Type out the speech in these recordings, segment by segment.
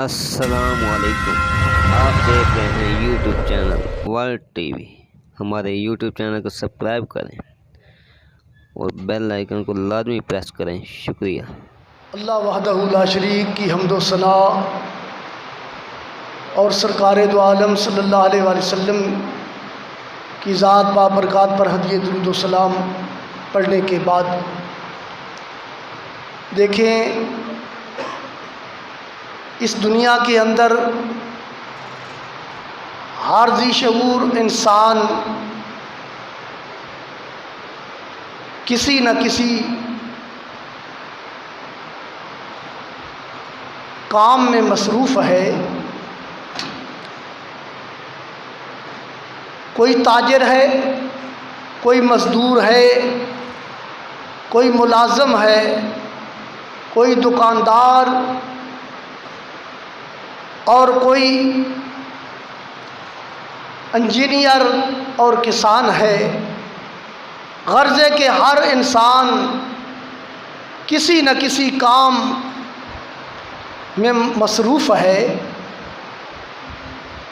السلام علیکم، آپ دیکھ رہے ہیں YouTube channel world T V. ہمارے یوٹیوب چینل کو سبسکرائب کریں اور بیل آئیکن کو لازمی پریس کریں۔ شکریہ۔ اللہ وحدہ لا شریک کی حمد و ثنا اور سرکار دو عالم صلی اللہ علیہ وآلہ وسلم کی ذات بابرکات پر ہدیہ درود و سلام پڑھنے کے بعد دیکھیں، اس دنیا کے اندر ہر ذی شعور انسان کسی نہ کسی کام میں مصروف ہے۔ کوئی تاجر ہے، کوئی مزدور ہے، کوئی ملازم ہے، کوئی دکاندار اور کوئی انجینئر اور کسان ہے۔ غرض ہے کہ ہر انسان کسی نہ کسی کام میں مصروف ہے۔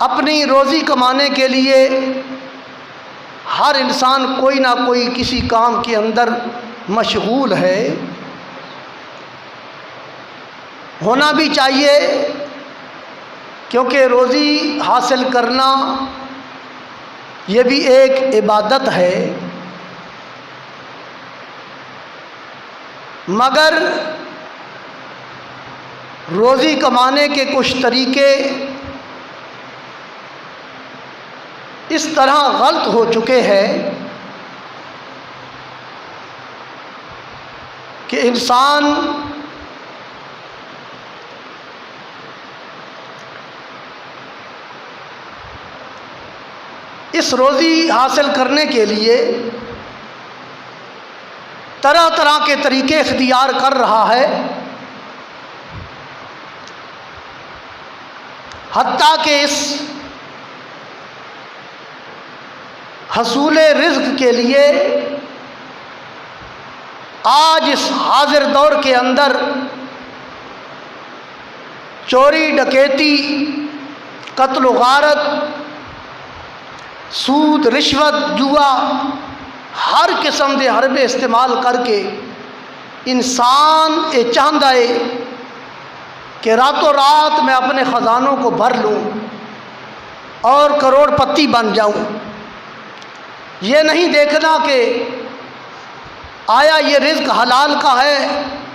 اپنی روزی کمانے کے لیے ہر انسان کوئی نہ کوئی کسی کام کے اندر مشغول ہے، ہونا بھی چاہیے، کیونکہ روزی حاصل کرنا یہ بھی ایک عبادت ہے۔ مگر روزی کمانے کے کچھ طریقے اس طرح غلط ہو چکے ہیں کہ انسان اس روزی حاصل کرنے کے لیے طرح طرح کے طریقے اختیار کر رہا ہے، حتیٰ کہ اس حصول رزق کے لیے آج اس حاضر دور کے اندر چوری ڈکیتی، قتل و غارت، سود، رشوت، جوا، ہر قسم کے حربے استعمال کر کے انسان یہ چاہتا ہے کہ راتوں رات میں اپنے خزانوں کو بھر لوں اور کروڑ پتی بن جاؤں۔ یہ نہیں دیکھنا کہ آیا یہ رزق حلال کا ہے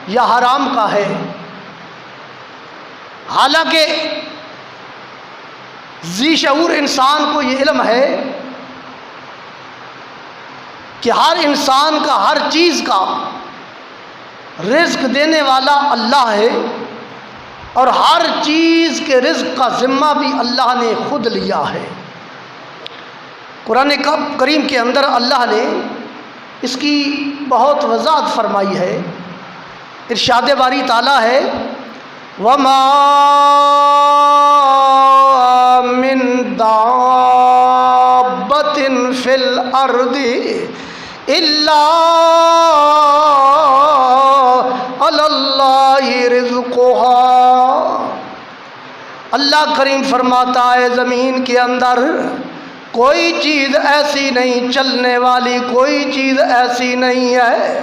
یا حرام کا ہے۔ حالانکہ ذی شعور انسان کو یہ علم ہے کہ ہر انسان کا، ہر چیز کا رزق دینے والا اللہ ہے، اور ہر چیز کے رزق کا ذمہ بھی اللہ نے خود لیا ہے۔ قرآن کریم کے اندر اللہ نے اس کی بہت وضاحت فرمائی ہے۔ ارشاد باری تعالیٰ ہے، وَمَا مِن دَابَّةٍ فِي الْأَرْضِ إِلَّا عَلَى اللَّهِ رِزْقُهَا۔ اللہ کریم فرماتا ہے، زمین کے اندر کوئی چیز ایسی نہیں، چلنے والی کوئی چیز ایسی نہیں ہے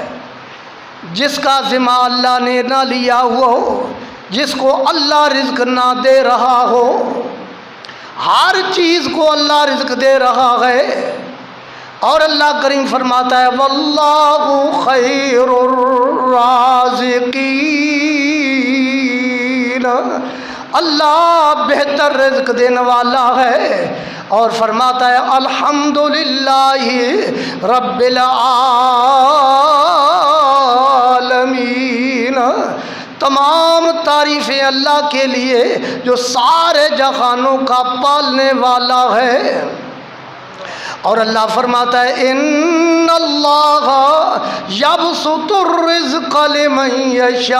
جس کا ذمہ اللہ نے نہ لیا ہو، جس کو اللہ رزق نہ دے رہا ہو۔ ہر چیز کو اللہ رزق دے رہا ہے، اور اللہ کریم فرماتا ہے، واللہ خیر الرازقین، اللہ بہتر رزق دینے والا ہے۔ اور فرماتا ہے، الحمدللہ رب العالمین، تمام تعریفیں اللہ کے لیے جو سارے جہانوں کا پالنے والا ہے۔ اور اللہ فرماتا ہے، ان اللہ یبسط الرزق لمن یشاء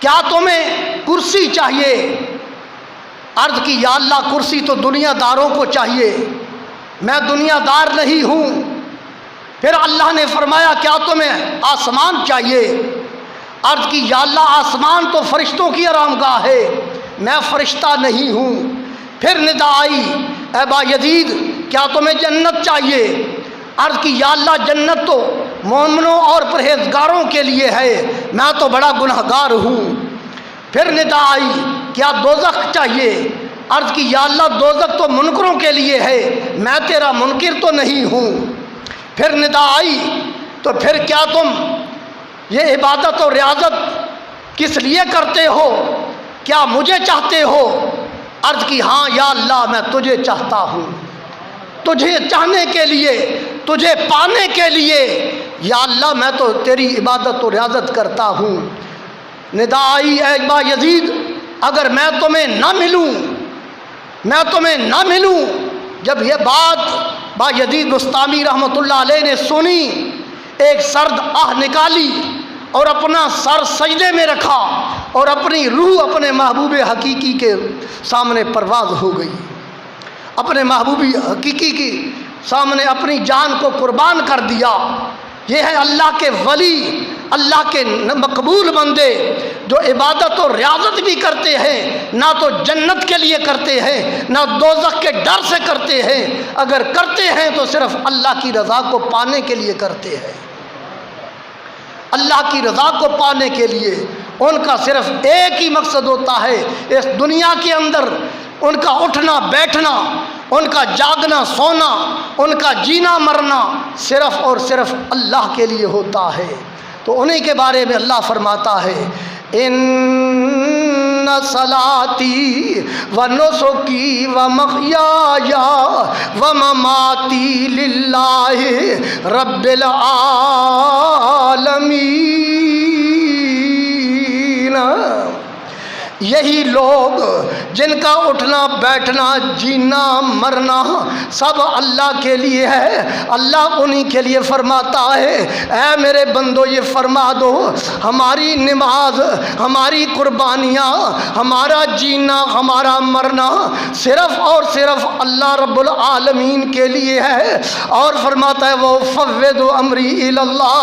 کیا تمہیں کرسی چاہیے؟ عرض کی یا اللہ کرسی تو دنیا داروں کو چاہیے، میں دنیا دار نہیں ہوں۔ پھر اللہ نے فرمایا کیا تمہیں آسمان چاہیے؟ عرض کی یا اللہ آسمان تو فرشتوں کی آرام گاہ ہے، میں فرشتہ نہیں ہوں۔ پھر ندا آئی اے با یزید کیا تمہیں جنت چاہیے؟ عرض کی یا اللہ جنت تو مومنوں اور پرہیزگاروں کے لیے ہے، میں تو بڑا گنہگار ہوں۔ پھر ندا آئی کیا دوزخ چاہیے؟ عرض کی یا اللہ دوزخ تو منکروں کے لیے ہے، میں تیرا منکر تو نہیں ہوں۔ پھر ندا آئی تو پھر کیا تم یہ عبادت اور ریاضت کس لیے کرتے ہو؟ کیا مجھے چاہتے ہو؟ عرض کی ہاں یا اللہ میں تجھے چاہتا ہوں، تجھے چاہنے کے لیے، تجھے پانے کے لیے یا اللہ میں تو تیری عبادت و ریاضت کرتا ہوں۔ ندا آئی اے با یزید اگر میں تمہیں نہ ملوں، میں تمہیں نہ ملوں۔ جب یہ بات با یزید بستامی رحمۃ اللہ علیہ نے سنی، ایک سرد آہ نکالی اور اپنا سر سجدے میں رکھا اور اپنی روح اپنے محبوب حقیقی کے سامنے پرواز ہو گئی، اپنے محبوب حقیقی کے سامنے اپنی جان کو قربان کر دیا۔ یہ ہے اللہ کے ولی، اللہ کے مقبول بندے جو عبادت اور ریاضت بھی کرتے ہیں، نہ تو جنت کے لیے کرتے ہیں نہ دوزخ کے ڈر سے کرتے ہیں، اگر کرتے ہیں تو صرف اللہ کی رضا کو پانے کے لیے کرتے ہیں، اللہ کی رضا کو پانے کے لیے۔ ان کا صرف ایک ہی مقصد ہوتا ہے اس دنیا کے اندر، ان کا اٹھنا بیٹھنا، ان کا جاگنا سونا، ان کا جینا مرنا صرف اور صرف اللہ کے لیے ہوتا ہے۔ تو انہی کے بارے میں اللہ فرماتا ہے ان صلاتی و نسکی و محیای و مماتی للہ رب العالمین۔ یہی لوگ جن کا اٹھنا بیٹھنا جینا مرنا سب اللہ کے لیے ہے، اللہ انہی کے لیے فرماتا ہے اے میرے بندو یہ فرما دو ہماری نماز، ہماری قربانیاں، ہمارا جینا، ہمارا مرنا صرف اور صرف اللہ رب العالمین کے لیے ہے۔ اور فرماتا ہے وَأُفَوِّضُ أَمْرِي إِلَى اللَّهِ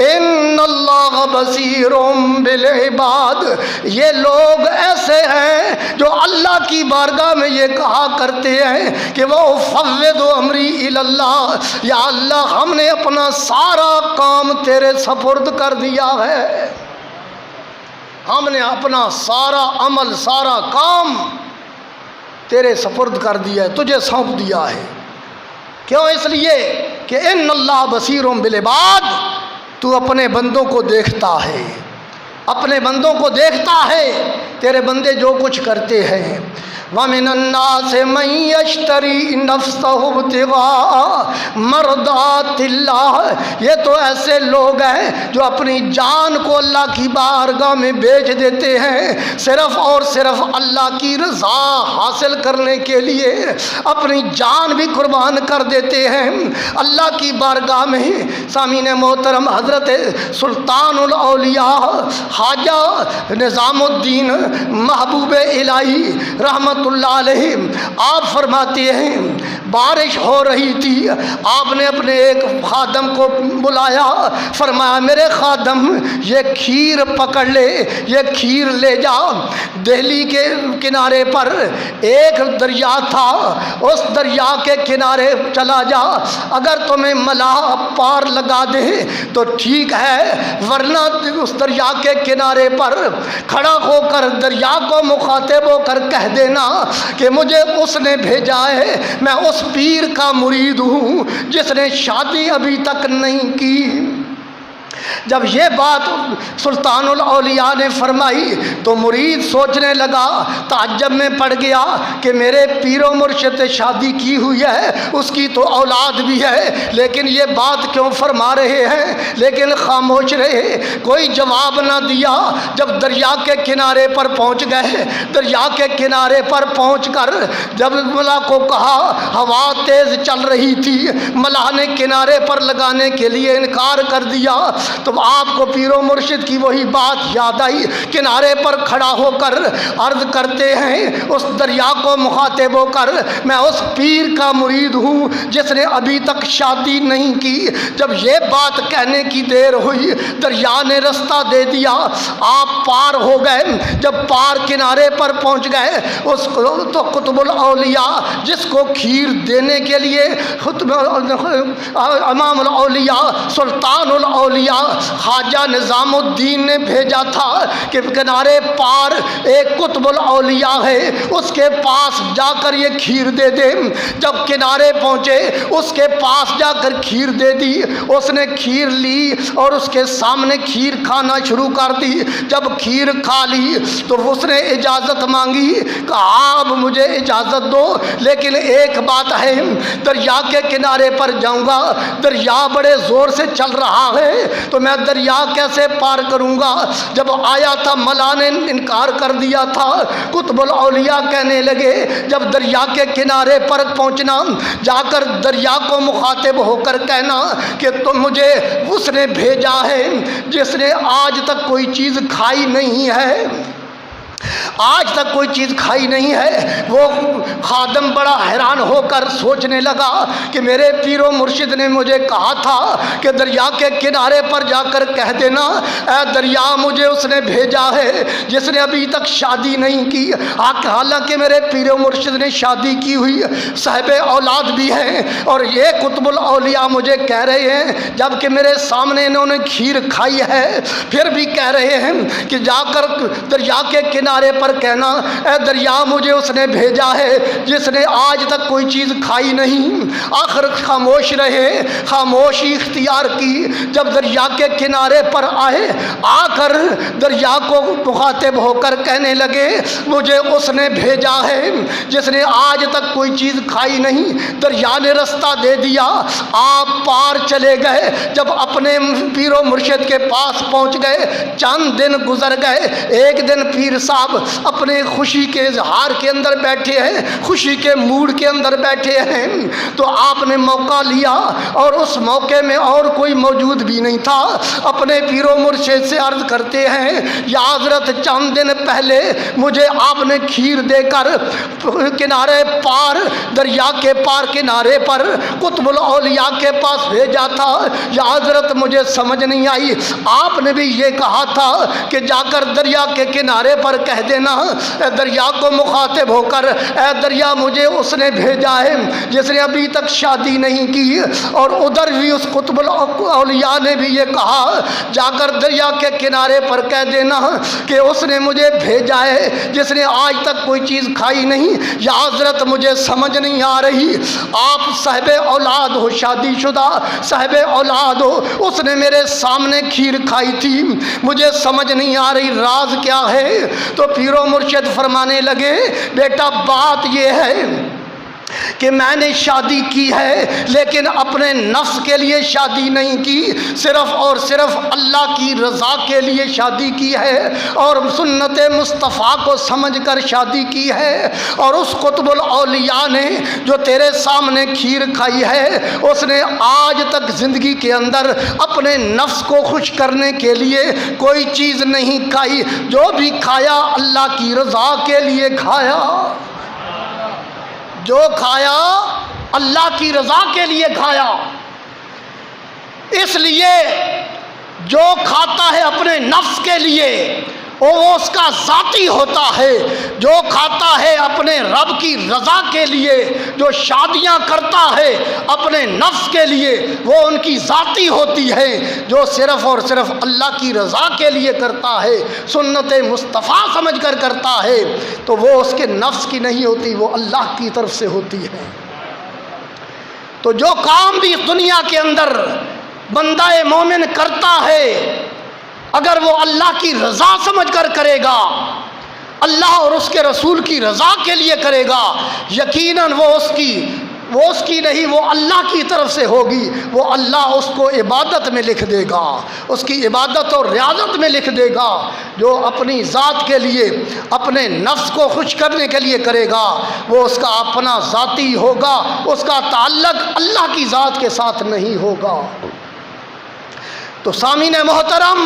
إِنَّ اللَّهَ بَصِيرٌ بِالْعِبَادِ۔ یہ لوگ ایسے ہیں جو اللہ کی بارگاہ میں یہ کہا کرتے ہیں کہ وہ فوّض امری الی اللہ، یا اللہ ہم نے اپنا سارا کام تیرے سپرد کر دیا ہے، ہم نے اپنا سارا عمل سارا کام تیرے سپرد کر دیا ہے، تجھے سونپ دیا ہے۔ کیوں؟ اس لیے کہ ان اللہ بصیر بالعباد، تو اپنے بندوں کو دیکھتا ہے، اپنے بندوں کو دیکھتا ہے، تیرے بندے جو کچھ کرتے ہیں۔ وَمِنَ النَّاسِ مَن يَشْتَرِي نَفْسَهُ ابْتِغَاءَ مَرْضَاتِ اللَّهِ۔ یہ تو ایسے لوگ ہیں جو اپنی جان کو اللہ کی بارگاہ میں بیچ دیتے ہیں، صرف اور صرف اللہ کی رضا حاصل کرنے کے لیے اپنی جان بھی قربان کر دیتے ہیں اللہ کی بارگاہ میں۔ سامعین محترم، حضرت سلطان الاولیاء خواجہ نظام الدین محبوب الہی رحمت اللہ علیہ آپ فرماتے ہیں بارش ہو رہی تھی، آپ نے اپنے ایک خادم کو بلایا، فرمایا میرے خادم یہ کھیر پکڑ لے، یہ کھیر لے جا۔ دہلی کے کنارے پر ایک دریا تھا، اس دریا کے کنارے چلا جا، اگر تمہیں ملاح پار لگا دے تو ٹھیک ہے، ورنہ اس دریا کے کنارے پر کھڑا ہو کر دریا کو مخاطب ہو کر کہہ دینا کہ مجھے اس نے بھیجا ہے، میں اس پیر کا مرید ہوں جس نے شادی ابھی تک نہیں کی۔ جب یہ بات سلطان الاولیاء نے فرمائی تو مرید سوچنے لگا، تعجب میں پڑ گیا کہ میرے پیر و مرشد شادی کی ہوئی ہے، اس کی تو اولاد بھی ہے، لیکن یہ بات کیوں فرما رہے ہیں؟ لیکن خاموش رہے، کوئی جواب نہ دیا۔ جب دریا کے کنارے پر پہنچ گئے، دریا کے کنارے پر پہنچ کر جب ملا کو کہا، ہوا تیز چل رہی تھی، ملا نے کنارے پر لگانے کے لیے انکار کر دیا، تو آپ کو پیر و مرشد کی وہی بات یاد آئی، کنارے پر کھڑا ہو کر عرض کرتے ہیں اس دریا کو مخاطب ہو کر، میں اس پیر کا مرید ہوں جس نے ابھی تک شادی نہیں کی۔ جب یہ بات کہنے کی دیر ہوئی، دریا نے رستہ دے دیا، آپ پار ہو گئے۔ جب پار کنارے پر پہنچ گئے، اس کو تو قطب الاولیاء جس کو کھیر دینے کے لیے امام الاولیاء سلطان الاولیاء خواجہ نظام الدین نے بھیجا تھا کہ کنارے پار ایک قطب الاولیاء ہے، اس کے پاس جا کر یہ کھیر دے دے۔ جب کنارے پہنچے، اس کے پاس جا کر کھیر دے دی۔ اس نے کھیر لی اور اس کے سامنے کھیر کھانا شروع کر دی۔ جب کھیر کھا لی تو اس نے اجازت مانگی، کہا اب مجھے اجازت دو، لیکن ایک بات ہے، دریا کے کنارے پر جاؤں گا، دریا بڑے زور سے چل رہا ہے تو میں دریا کیسے پار کروں گا؟ جب آیا تھا ملا نے انکار کر دیا تھا۔ قطب الاولیاء کہنے لگے جب دریا کے کنارے پر پہنچنا، جا کر دریا کو مخاطب ہو کر کہنا کہ تم مجھے اس نے بھیجا ہے جس نے آج تک کوئی چیز کھائی نہیں ہے، آج تک کوئی چیز کھائی نہیں ہے۔ وہ خادم بڑا حیران ہو کر سوچنے لگا کہ میرے پیر و مرشد نے مجھے کہا تھا کہ دریا کے کنارے پر جا کر کہہ دینا، اے دریا مجھے اس نے بھیجا ہے جس نے ابھی تک شادی نہیں کی۔ حالانکہ میرے پیر و مرشد نے شادی کی ہوئی، صاحب اولاد بھی ہیں، اور یہ قطب الاولیاء مجھے کہہ رہے ہیں جبکہ میرے سامنے انہوں نے کھیر کھائی ہے، پھر بھی کہہ رہے ہیں کہ جا کر دریا کے کنارے پر کہنا، اے دریا مجھے اس نے بھیجا ہے جس نے آج تک کوئی چیز کھائی نہیں۔ آخر خاموش رہے، خاموشی اختیار کی۔ جب دریا کے کنارے پر آئے، آ کر دریا کو مخاطب ہو کر کہنے لگے مجھے اس نے بھیجا ہے جس نے آج تک کوئی چیز کھائی نہیں۔ دریا نے رستہ دے دیا، آپ پار چلے گئے۔ جب اپنے پیر و مرشد کے پاس پہنچ گئے، چند دن گزر گئے۔ ایک دن پیر صاحب اپنے خوشی کے اظہار کے اندر بیٹھے ہیں، خوشی کے موڈ کے اندر بیٹھے ہیں، تو آپ نے موقع لیا اور اس موقع میں اور کوئی موجود بھی نہیں تھا۔ اپنے پیر و مرشد سے عرض کرتے ہیں یا حضرت چند دن پہلے مجھے آپ نے کھیر دے کر کنارے پار، دریا کے پار کنارے پر قطب الاولیاء کے پاس بھیجا تھا، یا حضرت مجھے سمجھ نہیں آئی۔ آپ نے بھی یہ کہا تھا کہ جا کر دریا کے کنارے پر کہہ دینا، اے دریا کو مخاطب ہو کر، اے دریا مجھے اس نے بھیجا ہے جس نے ابھی تک شادی نہیں کی۔ اور ادھر بھی اس قطب الاولیاء نے بھی یہ کہا، جا کر دریا کے کنارے پر کہہ دینا کہ اس نے مجھے بھیجا ہے جس نے آج تک کوئی چیز کھائی نہیں۔ یا حضرت مجھے سمجھ نہیں آ رہی، آپ صاحب اولاد ہو، شادی شدہ صاحب اولاد ہو، اس نے میرے سامنے کھیر کھائی تھی، مجھے سمجھ نہیں آ رہی راز کیا ہے؟ تو پیر و مرشد فرمانے لگے بیٹا بات یہ ہے کہ میں نے شادی کی ہے لیکن اپنے نفس کے لیے شادی نہیں کی، صرف اور صرف اللہ کی رضا کے لیے شادی کی ہے اور سنت مصطفیٰ کو سمجھ کر شادی کی ہے۔ اور اس قطب الاولیاء نے جو تیرے سامنے کھیر کھائی ہے، اس نے آج تک زندگی کے اندر اپنے نفس کو خوش کرنے کے لیے کوئی چیز نہیں کھائی، جو بھی کھایا اللہ کی رضا کے لیے کھایا، جو کھایا اللہ کی رضا کے لیے کھایا۔ اس لیے جو کھاتا ہے اپنے نفس کے لیے وہ اس کا ذاتی ہوتا ہے، جو کھاتا ہے اپنے رب کی رضا کے لیے، جو شادیاں کرتا ہے اپنے نفس کے لیے وہ ان کی ذاتی ہوتی ہے، جو صرف اور صرف اللہ کی رضا کے لیے کرتا ہے، سنت مصطفیٰ سمجھ کر کرتا ہے، تو وہ اس کے نفس کی نہیں ہوتی، وہ اللہ کی طرف سے ہوتی ہے۔ تو جو کام بھی دنیا کے اندر بندہ مومن کرتا ہے، اگر وہ اللہ کی رضا سمجھ کر کرے گا، اللہ اور اس کے رسول کی رضا کے لیے کرے گا، یقیناً وہ اس کی نہیں، وہ اللہ کی طرف سے ہوگی، وہ اللہ اس کو عبادت میں لکھ دے گا، اس کی عبادت اور ریاضت میں لکھ دے گا۔ جو اپنی ذات کے لیے، اپنے نفس کو خوش کرنے کے لیے کرے گا، وہ اس کا اپنا ذاتی ہوگا، اس کا تعلق اللہ کی ذات کے ساتھ نہیں ہوگا۔ تو سامعین محترم،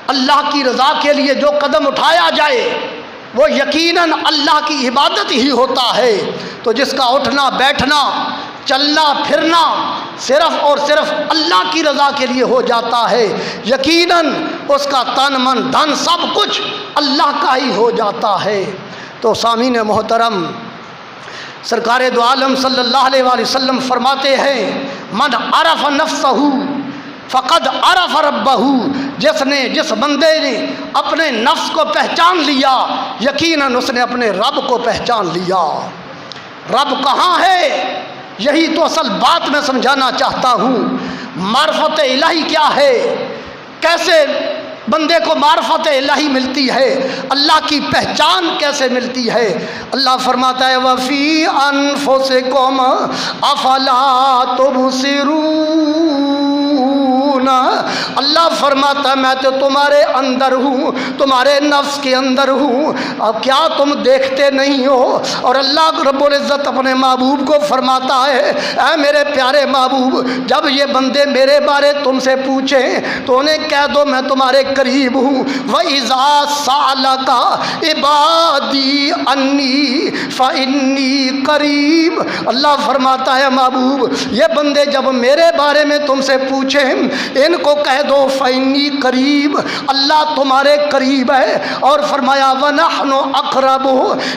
اللہ کی رضا کے لیے جو قدم اٹھایا جائے وہ یقیناً اللہ کی عبادت ہی ہوتا ہے۔ تو جس کا اٹھنا بیٹھنا چلنا پھرنا صرف اور صرف اللہ کی رضا کے لیے ہو جاتا ہے، یقیناً اس کا تن من دھن سب کچھ اللہ کا ہی ہو جاتا ہے۔ تو سامعین محترم، سرکار دو عالم صلی اللہ علیہ وآلہ وسلم فرماتے ہیں من عرف نفسہ فقد عرف ربہ، جس بندے نے اپنے نفس کو پہچان لیا یقیناً اس نے اپنے رب کو پہچان لیا۔ رب کہاں ہے؟ یہی تو اصل بات میں سمجھانا چاہتا ہوں۔ معرفت الہی کیا ہے؟ کیسے بندے کو معرفت الہی ملتی ہے؟ اللہ کی پہچان کیسے ملتی ہے؟ اللہ فرماتا ہے وَفِي أَنفُسِكُمْ أَفَلَا تُبْصِرُونَ، اللہ فرماتا ہے میں تو تمہارے اندر ہوں، تمہارے نفس کے اندر ہوں، اب کیا تم دیکھتے نہیں ہو؟ اور اللہ رب العزت اپنے محبوب کو فرماتا ہے اے میرے پیارے محبوب، جب یہ بندے میرے بارے تم سے پوچھیں تو انہیں کہہ دو میں تمہارے قریب ہوں۔ وَإِذَا سَأَلَكَ عِبَادِي عَنِّي فَإِنِّي قَرِيبٌ، اللہ فرماتا ہے محبوب یہ بندے جب میرے بارے میں تم سے پوچھیں ان کو کہہ دو فَإِنِّي قریب، اللہ تمہارے قریب ہے۔ اور فرمایا وَنَحْنُ أَقْرَبُ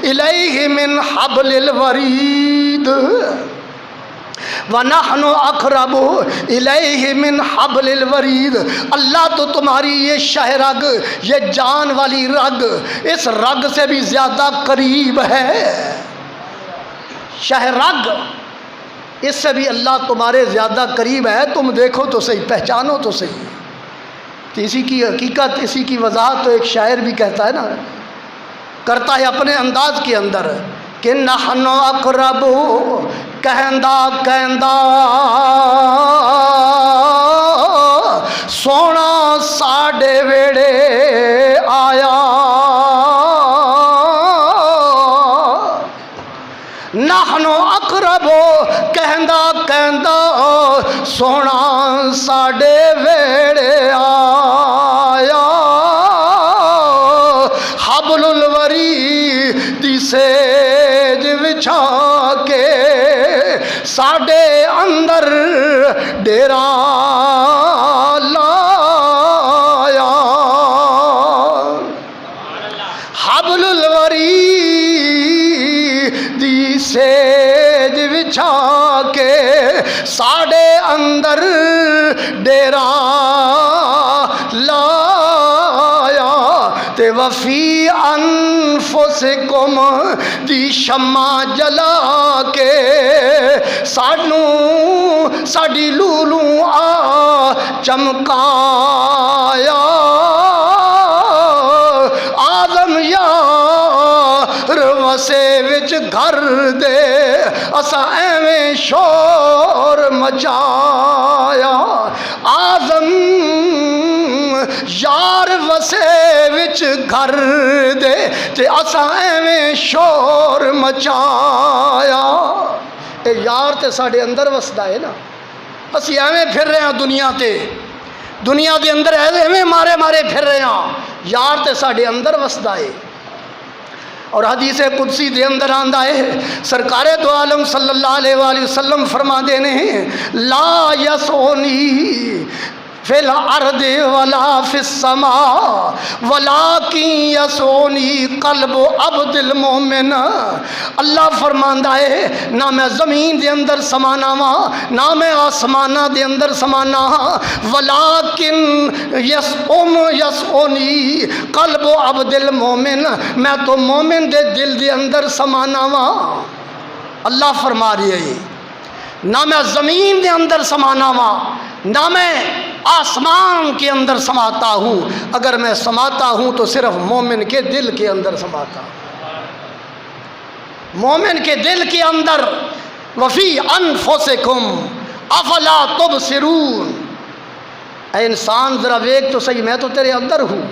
إِلَيْهِ مِنْ حَبْلِ الْوَرِيدِ، وَنَحْنُ أَقْرَبُ إِلَيْهِ مِنْ حَبْلِ الْوَرِيدِ، اللہ تو تمہاری یہ شہ رگ، یہ جان والی رگ، اس رگ سے بھی زیادہ قریب ہے۔ شہ رگ، اس سے بھی اللہ تمہارے زیادہ قریب ہے، تم دیکھو تو صحیح، پہچانو تو صحیح۔ تو اسی کی حقیقت، اسی کی وضاحت تو ایک شاعر بھی کہتا ہے نا، کرتا ہے اپنے انداز کے اندر کہ نحن اقرب کہندہ کہندہ سونا ساڈے ویڑے آیا، نحن اقرب کہندہ کہندہ سونا ساڈے ویڑے آیا، حبل الورید سیج بچھا کے ساڈے اندر ڈیرا لایا، حبل الورید سیج بچھا کے ساڈے اندر ڈیرا لایا، تے وفی انفسکم دی شمع جلا کے سانوں ساڈی لولو آ چمکایا، آدم یار وسے وچ گھر دے اسا ایویں شور مچایا، آدم یار وسے وچ گھر دے تے اسا ایویں شور مچایا۔ اے یار تے ساڈے اندر وسدا ہے نا، اسی ایویں پھر رہے ہیں دنیا تے، دنیا دے اندر ایویں مارے مارے پھر رہے ہیں، یار تے ساڈے اندر وسدا ہے۔ اور حدیث قدسی دے اندر آندا ہے سرکار دو عالم صلی اللہ علیہ وآلہ وسلم فرما دینے ہیں لا یسونی فی الارض ولا فی السماء ولیکن یسونی قلب عبد المومن، اللہ فرماندا ہے نہ میں زمین دے اندر سمانا وا، نہ میں آسمانہ دے اندر سمانا ہاں، ولیکن یسونی قلب عبد المومن، میں تو مومن دے دل دے اندر سمانا وا۔ اللہ فرما رہی ہے نہ میں زمین دے اندر سمانا وا، نہ میں آسمان کے اندر سماتا ہوں، اگر میں سماتا ہوں تو صرف مومن کے دل کے اندر سماتا ہوں، مومن کے دل کے اندر۔ وفی انفسکم افلا تبصرون، اے انسان ذرا ویک تو صحیح، میں تو تیرے اندر ہوں،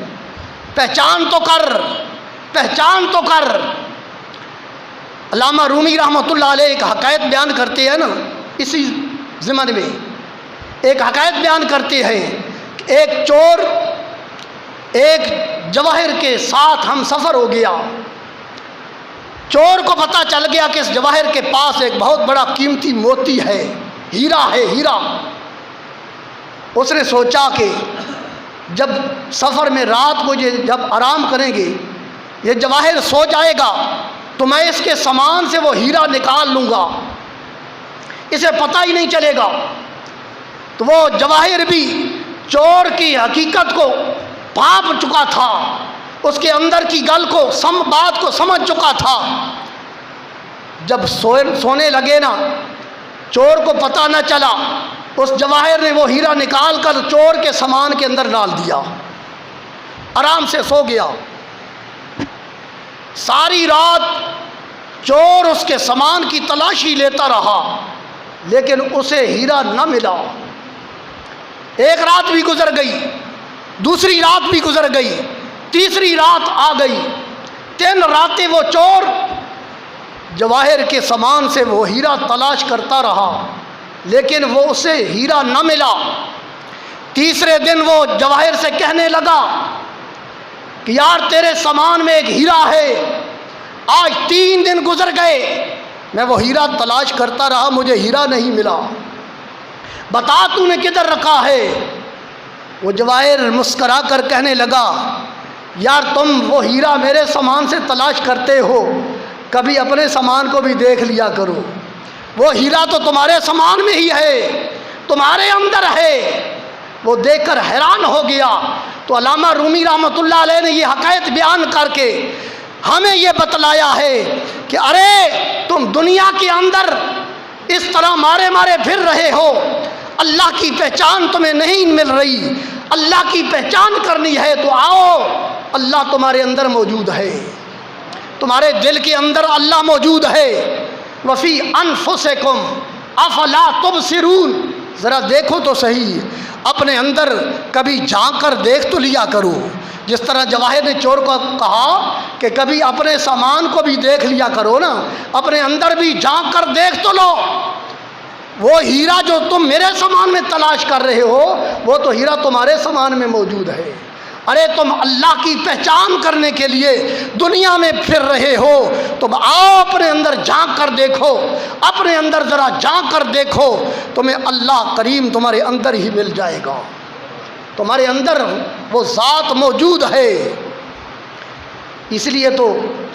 پہچان تو کر، پہچان تو کر۔ علامہ رومی رحمۃ اللہ علیہ ایک حکایت بیان کرتے ہیں نا اسی ضمن میں، ایک حقائق بیان کرتے ہیں کہ ایک چور ایک جواہر کے ساتھ ہم سفر ہو گیا. چور کو پتہ چل گیا کہ اس جواہر کے پاس ایک بہت بڑا قیمتی موتی ہے، ہیرا ہے، ہیرا. اس نے سوچا کہ جب سفر میں رات کو جب آرام کریں گے یہ جواہر سو جائے گا تو میں اس کے سامان سے وہ ہیرا نکال لوں گا، اسے پتہ ہی نہیں چلے گا. تو وہ جواہر بھی چور کی حقیقت کو پاپ چکا تھا، اس کے اندر کی بات کو سمجھ چکا تھا. جب سونے لگے نا، چور کو پتہ نہ چلا، اس جواہر نے وہ ہیرا نکال کر چور کے سامان کے اندر ڈال دیا، آرام سے سو گیا. ساری رات چور اس کے سامان کی تلاشی لیتا رہا لیکن اسے ہیرا نہ ملا. ایک رات بھی گزر گئی، دوسری رات بھی گزر گئی، تیسری رات آ گئی. 3 راتیں وہ چور جواہر کے سامان سے وہ ہیرا تلاش کرتا رہا لیکن وہ اسے ہیرا نہ ملا. تیسرے دن وہ جواہر سے کہنے لگا کہ یار تیرے سامان میں ایک ہیرا ہے، آج 3 دن گزر گئے میں وہ ہیرا تلاش کرتا رہا، مجھے ہیرا نہیں ملا، بتا تو نے کدھر رکھا ہے. وہ جواہر مسکرا کر کہنے لگا یار تم وہ ہیرا میرے سامان سے تلاش کرتے ہو، کبھی اپنے سامان کو بھی دیکھ لیا کرو، وہ ہیرا تو تمہارے سامان میں ہی ہے، تمہارے اندر ہے. وہ دیکھ کر حیران ہو گیا. تو علامہ رومی رحمۃ اللہ علیہ نے یہ حقائق بیان کر کے ہمیں یہ بتلایا ہے کہ ارے تم دنیا کے اندر اس طرح مارے پھر رہے ہو، اللہ کی پہچان تمہیں نہیں مل رہی، اللہ کی پہچان کرنی ہے تو آؤ، اللہ تمہارے اندر موجود ہے، تمہارے دل کے اندر اللہ موجود ہے. وفی انفسکم افلا تبصرون، ذرا دیکھو تو صحیح، اپنے اندر کبھی جھانک کر دیکھ تو لیا کرو. جس طرح جواہر نے چور کو کہا کہ کبھی اپنے سامان کو بھی دیکھ لیا کرو نا، اپنے اندر بھی جھانک کر دیکھ تو لو. وہ ہیرا جو تم میرے سامان میں تلاش کر رہے ہو وہ تو ہیرا تمہارے سامان میں موجود ہے. ارے تم اللہ کی پہچان کرنے کے لیے دنیا میں پھر رہے ہو، تم آؤ اپنے اندر جھانک کر دیکھو، اپنے اندر ذرا جھانک کر دیکھو، تمہیں اللہ کریم تمہارے اندر ہی مل جائے گا، تمہارے اندر وہ ذات موجود ہے. اس لیے تو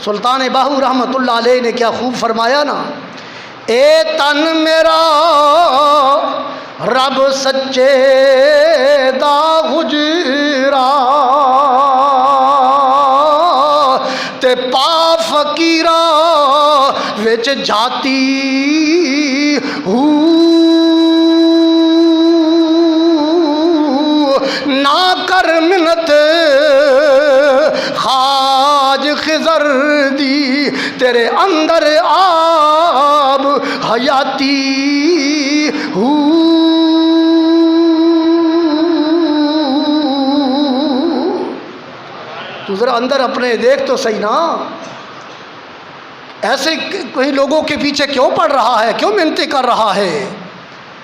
سلطان باہو رحمۃ اللہ علیہ نے کیا خوب فرمایا نا، اے تن میرا رب سچے دا گجرا تے پا فقیرا وچ جاتی نہ کر منت خواج خضر دی، تیرے اندر آب حیاتی تو ذرا اندر اپنے دیکھ تو صحیح نا، ایسے کئی لوگوں کے پیچھے کیوں پڑ رہا ہے، کیوں منتیں کر رہا ہے؟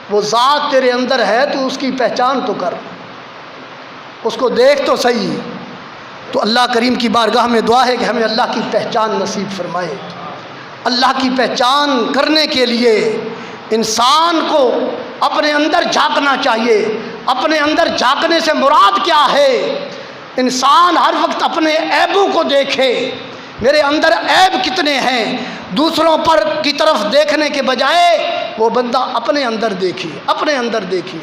وہ ذات تیرے اندر ہے تو اس کی پہچان تو کر، اس کو دیکھ تو صحیح. تو اللہ کریم کی بارگاہ میں دعا ہے کہ ہمیں اللہ کی پہچان نصیب فرمائے. اللہ کی پہچان کرنے کے لیے انسان کو اپنے اندر جھانکنا چاہیے. اپنے اندر جھانکنے سے مراد کیا ہے؟ انسان ہر وقت اپنے عیبوں کو دیکھے، میرے اندر عیب کتنے ہیں، دوسروں پر کی طرف دیکھنے کے بجائے وہ بندہ اپنے اندر دیکھے، اپنے اندر دیکھے.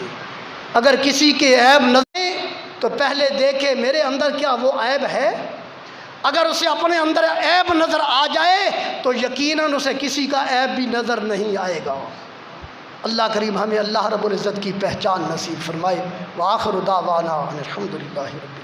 اگر کسی کے عیب نظر تو پہلے دیکھے میرے اندر کیا وہ عیب ہے. اگر اسے اپنے اندر عیب نظر آ جائے تو یقیناً اسے کسی کا عیب بھی نظر نہیں آئے گا. اللہ کریم ہمیں اللہ رب العزت کی پہچان نصیب فرمائے. وآخر دعوانا ان الحمد للہ رب العالمین.